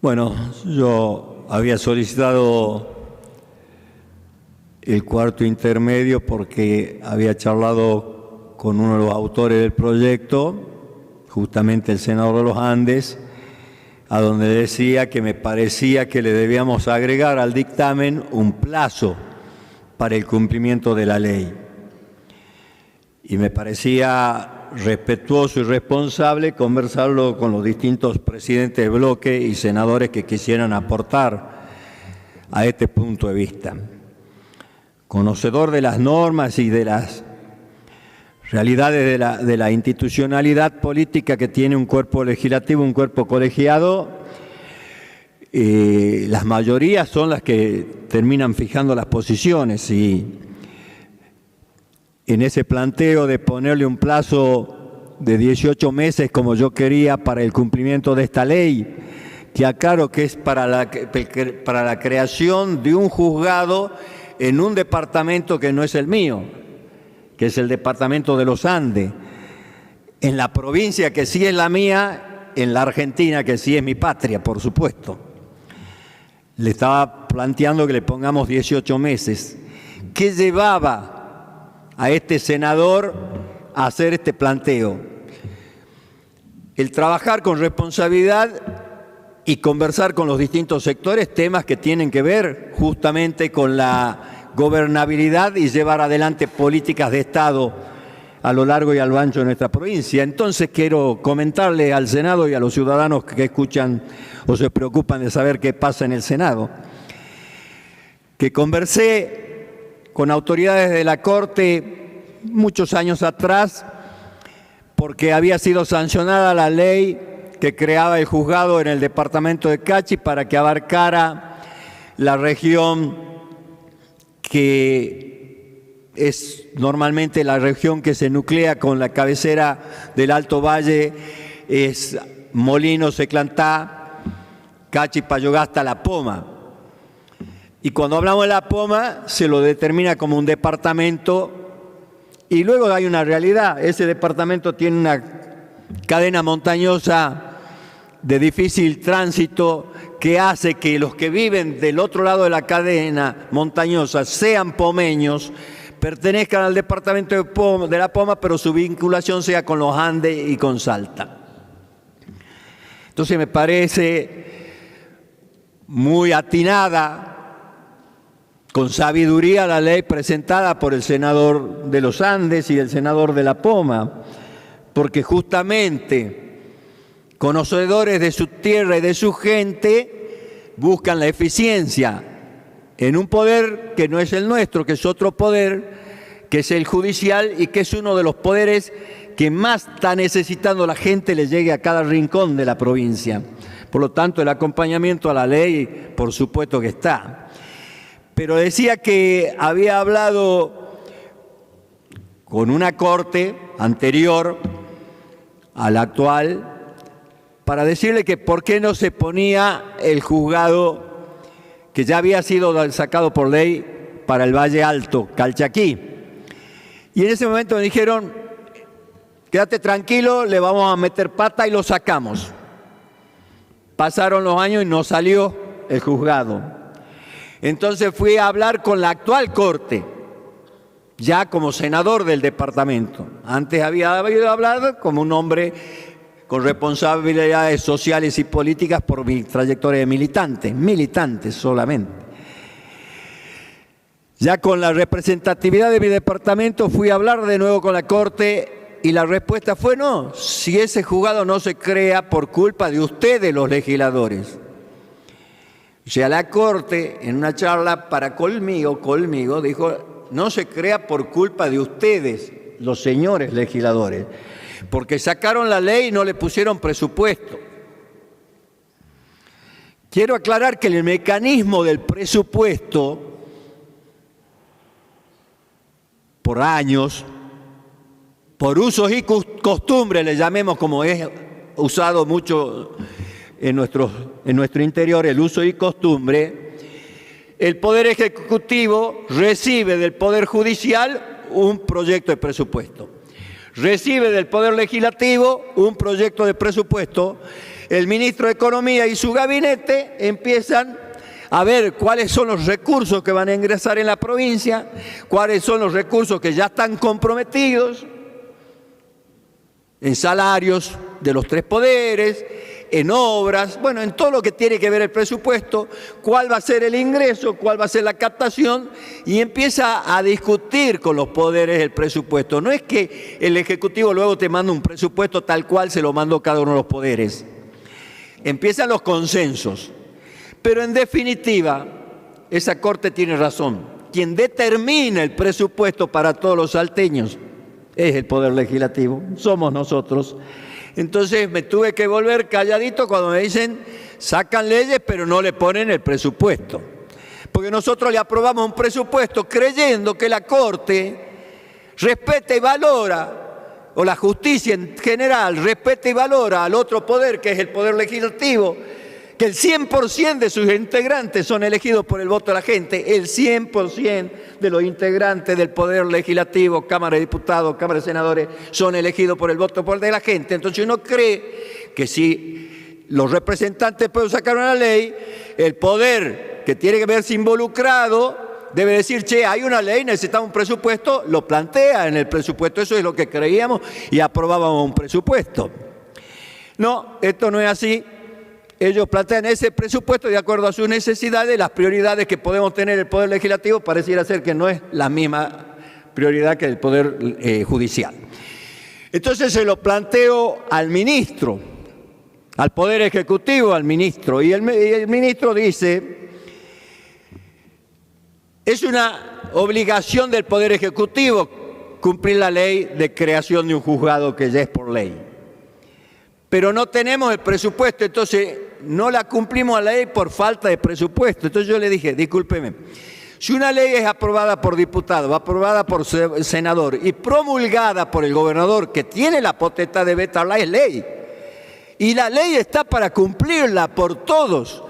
Bueno, yo había solicitado el cuarto intermedio porque había charlado con uno de los autores del proyecto, justamente el senador de los Andes, a donde decía que me parecía que le debíamos agregar al dictamen un plazo para el cumplimiento de la ley. Y me parecía respetuoso y responsable conversarlo con los distintos presidentes de bloque y senadores que quisieran aportar a este punto de vista. Conocedor de las normas y de las realidades de la institucionalidad política que tiene un cuerpo legislativo, un cuerpo colegiado, las mayorías son las que terminan fijando las posiciones, y en ese planteo de ponerle un plazo de 18 meses como yo quería para el cumplimiento de esta ley, que aclaro que es para la creación de un juzgado en un departamento que no es el mío, que es el departamento de los Andes, en la provincia que sí es la mía, en la Argentina que sí es mi patria, por supuesto. Le estaba planteando que le pongamos 18 meses. ¿Qué llevaba a este senador a hacer este planteo? El trabajar con responsabilidad y conversar con los distintos sectores temas que tienen que ver justamente con la gobernabilidad y llevar adelante políticas de Estado a lo largo y a lo ancho de nuestra provincia. Entonces quiero comentarle al Senado y a los ciudadanos que escuchan o se preocupan de saber qué pasa en el Senado, que conversé con autoridades de la Corte muchos años atrás porque había sido sancionada la ley que creaba el juzgado en el departamento de Cachi para que abarcara la región que es normalmente la región que se nuclea con la cabecera del Alto Valle, es Molinos, Seclantá, Cachi, Payogasta, La Poma. Y cuando hablamos de La Poma se lo determina como un departamento, y luego hay una realidad: ese departamento tiene una cadena montañosa de difícil tránsito que hace que los que viven del otro lado de la cadena montañosa sean pomeños, pertenezcan al departamento de La Poma, pero su vinculación sea con los Andes y con Salta. Entonces me parece muy atinada, con sabiduría, la ley presentada por el senador de los Andes y el senador de La Poma, porque justamente conocedores de su tierra y de su gente buscan la eficiencia en un poder que no es el nuestro, que es otro poder, que es el judicial, y que es uno de los poderes que más está necesitando la gente le llegue a cada rincón de la provincia. Por lo tanto, el acompañamiento a la ley, por supuesto que está. Pero decía que había hablado con una corte anterior a la actual para decirle que por qué no se ponía el juzgado que ya había sido sacado por ley para el Valle Alto, Calchaquí. Y en ese momento me dijeron: quédate tranquilo, le vamos a meter pata y lo sacamos. Pasaron los años y no salió el juzgado. Entonces fui a hablar con la actual corte, ya como senador del departamento. Antes había oído hablar como un hombre con responsabilidades sociales y políticas por mi trayectoria de militante solamente. Ya con la representatividad de mi departamento fui a hablar de nuevo con la Corte y la respuesta fue no, si ese juzgado no se crea por culpa de ustedes los legisladores. O sea, la Corte en una charla conmigo dijo: no se crea por culpa de ustedes, los señores legisladores, porque sacaron la ley y no le pusieron presupuesto. Quiero aclarar que el mecanismo del presupuesto, por años, por usos y costumbres, le llamemos, como es usado mucho en nuestro interior, el uso y costumbre, el Poder Ejecutivo recibe del Poder Judicial un proyecto de presupuesto. Recibe del Poder Legislativo un proyecto de presupuesto el ministro de Economía y su gabinete empiezan a ver cuáles son los recursos que van a ingresar en la provincia, cuáles son los recursos que ya están comprometidos en salarios de los tres poderes, en obras, bueno, en todo lo que tiene que ver el presupuesto, cuál va a ser el ingreso, cuál va a ser la captación, y empieza a discutir con los poderes el presupuesto. No es que el Ejecutivo luego te manda un presupuesto tal cual se lo mandó cada uno de los poderes. Empiezan los consensos. Pero en definitiva, esa Corte tiene razón. Quien determina el presupuesto para todos los salteños es el Poder Legislativo, somos nosotros. Entonces me tuve que volver calladito cuando me dicen, sacan leyes pero no le ponen el presupuesto. Porque nosotros le aprobamos un presupuesto creyendo que la Corte respeta y valora, o la justicia en general respeta y valora al otro poder que es el Poder Legislativo, que el 100% de sus integrantes son elegidos por el voto de la gente, el 100% de los integrantes del Poder Legislativo, Cámara de Diputados, Cámara de Senadores, son elegidos por el voto de la gente. Entonces uno cree que si los representantes pueden sacar una ley, el poder que tiene que verse involucrado debe decir, che, hay una ley, necesitamos un presupuesto, lo plantea en el presupuesto. Eso es lo que creíamos y aprobábamos un presupuesto. No, esto no es así. Ellos plantean ese presupuesto de acuerdo a sus necesidades, las prioridades que podemos tener el Poder Legislativo pareciera ser que no es la misma prioridad que el Poder Judicial. Entonces se lo planteo al ministro, al Poder Ejecutivo, al ministro, y el ministro dice, es una obligación del Poder Ejecutivo cumplir la ley de creación de un juzgado que ya es por ley. Pero no tenemos el presupuesto, entonces no la cumplimos a la ley por falta de presupuesto. Entonces yo le dije, discúlpeme, si una ley es aprobada por diputado, aprobada por senador y promulgada por el gobernador, que tiene la potestad de vetarla, es ley. Y la ley está para cumplirla por todos.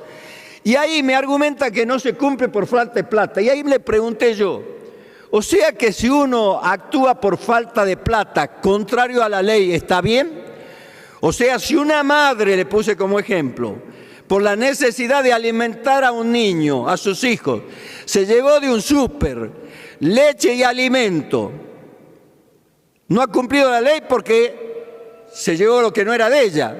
Y ahí me argumenta que no se cumple por falta de plata. Y ahí le pregunté yo, o sea que si uno actúa por falta de plata, contrario a la ley, ¿está bien? O sea, si una madre, le puse como ejemplo, por la necesidad de alimentar a un niño, a sus hijos, se llevó de un súper leche y alimento, no ha cumplido la ley porque se llevó lo que no era de ella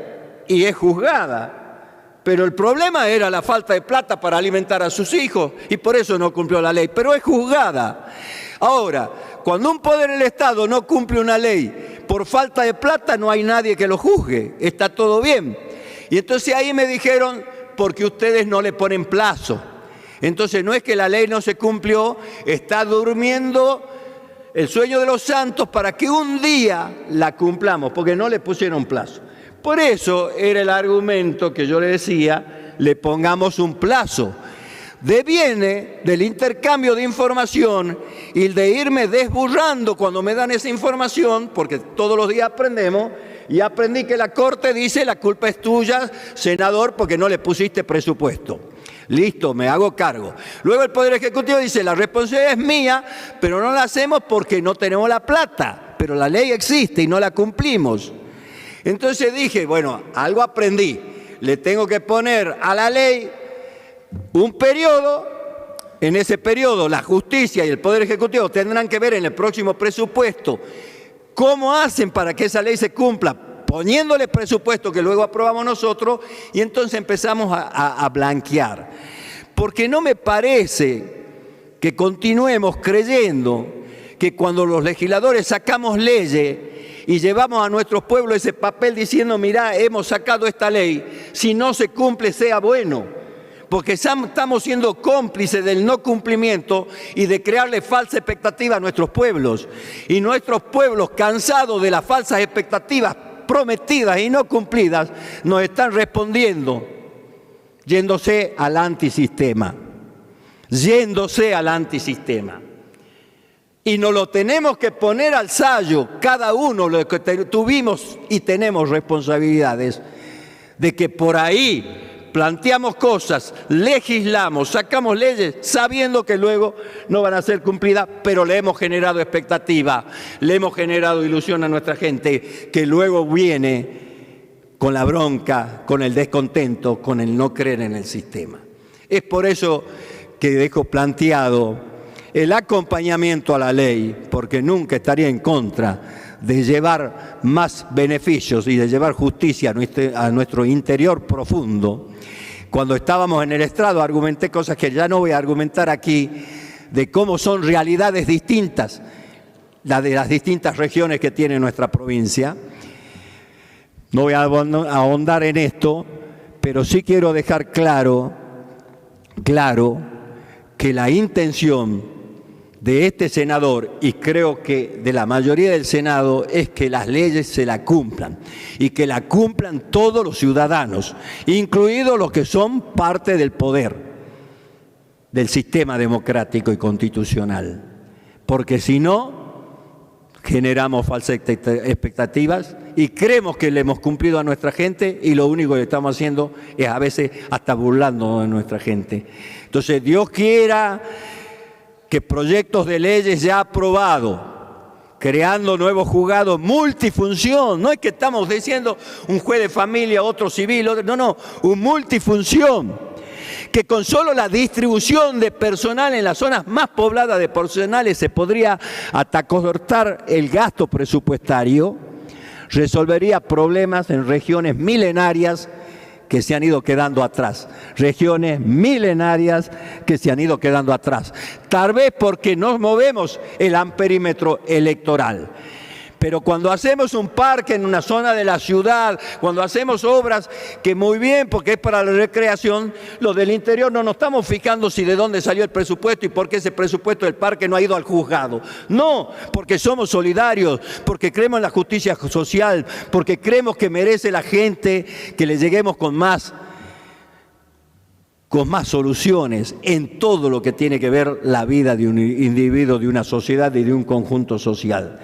y es juzgada. Pero el problema era la falta de plata para alimentar a sus hijos y por eso no cumplió la ley, pero es juzgada. Ahora, cuando un poder del Estado no cumple una ley por falta de plata, no hay nadie que lo juzgue, está todo bien. Y entonces ahí me dijeron, porque ustedes no le ponen plazo. Entonces no es que la ley no se cumplió, está durmiendo el sueño de los santos para que un día la cumplamos, porque no le pusieron plazo. Por eso era el argumento que yo le decía, le pongamos un plazo. Deviene del intercambio de información y de irme desburrando cuando me dan esa información, porque todos los días aprendemos, y aprendí que la Corte dice la culpa es tuya, senador, porque no le pusiste presupuesto. Listo, me hago cargo. Luego el Poder Ejecutivo dice la responsabilidad es mía, pero no la hacemos porque no tenemos la plata, pero la ley existe y no la cumplimos. Entonces dije, bueno, algo aprendí, le tengo que poner a la ley un periodo, en ese periodo la justicia y el Poder Ejecutivo tendrán que ver en el próximo presupuesto cómo hacen para que esa ley se cumpla, poniéndole presupuesto que luego aprobamos nosotros y entonces empezamos a blanquear. Porque no me parece que continuemos creyendo que cuando los legisladores sacamos leyes y llevamos a nuestros pueblos ese papel diciendo, mirá, hemos sacado esta ley, si no se cumple sea bueno. Porque estamos siendo cómplices del no cumplimiento y de crearle falsa expectativa a nuestros pueblos. Y nuestros pueblos, cansados de las falsas expectativas prometidas y no cumplidas, nos están respondiendo yéndose al antisistema. Yéndose al antisistema. Y nos lo tenemos que poner al sayo, cada uno los que tuvimos y tenemos responsabilidades, de que por ahí planteamos cosas, legislamos, sacamos leyes sabiendo que luego no van a ser cumplidas, pero le hemos generado expectativa, le hemos generado ilusión a nuestra gente, que luego viene con la bronca, con el descontento, con el no creer en el sistema. Es por eso que dejo planteado el acompañamiento a la ley, porque nunca estaría en contra de llevar más beneficios y de llevar justicia a nuestro interior profundo. Cuando estábamos en el estrado argumenté cosas que ya no voy a argumentar aquí, de cómo son realidades distintas, las de las distintas regiones que tiene nuestra provincia. No voy a ahondar en esto, pero sí quiero dejar claro que la intención de este senador, y creo que de la mayoría del Senado, es que las leyes se las cumplan y que las cumplan todos los ciudadanos, incluidos los que son parte del poder del sistema democrático y constitucional, porque si no, generamos falsas expectativas y creemos que le hemos cumplido a nuestra gente y lo único que estamos haciendo es a veces hasta burlándonos de nuestra gente. Entonces, Dios quiera que proyectos de leyes ya aprobados, creando nuevos juzgados multifunción, no es que estamos diciendo un juez de familia, otro civil, no, un multifunción, que con solo la distribución de personal en las zonas más pobladas de profesionales se podría hasta cortar el gasto presupuestario, resolvería problemas en regiones milenarias que se han ido quedando atrás. Regiones milenarias que se han ido quedando atrás. Tal vez porque no movemos el amperímetro electoral. Pero cuando hacemos un parque en una zona de la ciudad, cuando hacemos obras que muy bien, porque es para la recreación, los del interior no nos estamos fijando si de dónde salió el presupuesto y por qué ese presupuesto del parque no ha ido al juzgado. No, porque somos solidarios, porque creemos en la justicia social, porque creemos que merece la gente que le lleguemos con más soluciones en todo lo que tiene que ver la vida de un individuo, de una sociedad y de un conjunto social.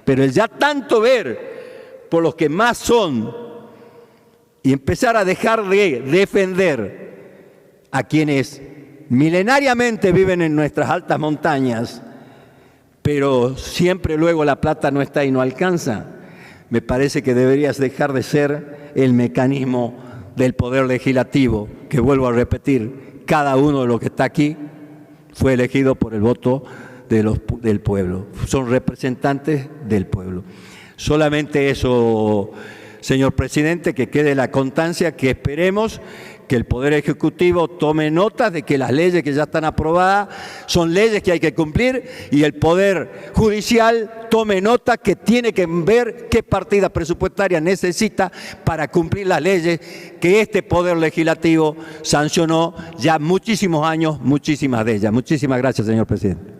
Pero el ya tanto ver por los que más son y empezar a dejar de defender a quienes milenariamente viven en nuestras altas montañas, pero siempre luego la plata no está y no alcanza, me parece que deberías dejar de ser el mecanismo del poder legislativo, que vuelvo a repetir, cada uno de los que está aquí fue elegido por el voto del pueblo, son representantes del pueblo. Solamente eso, señor presidente, que quede la constancia, que esperemos que el Poder Ejecutivo tome nota de que las leyes que ya están aprobadas son leyes que hay que cumplir y el Poder Judicial tome nota que tiene que ver qué partida presupuestaria necesita para cumplir las leyes que este Poder Legislativo sancionó ya muchísimos años, muchísimas de ellas. Muchísimas gracias, señor presidente.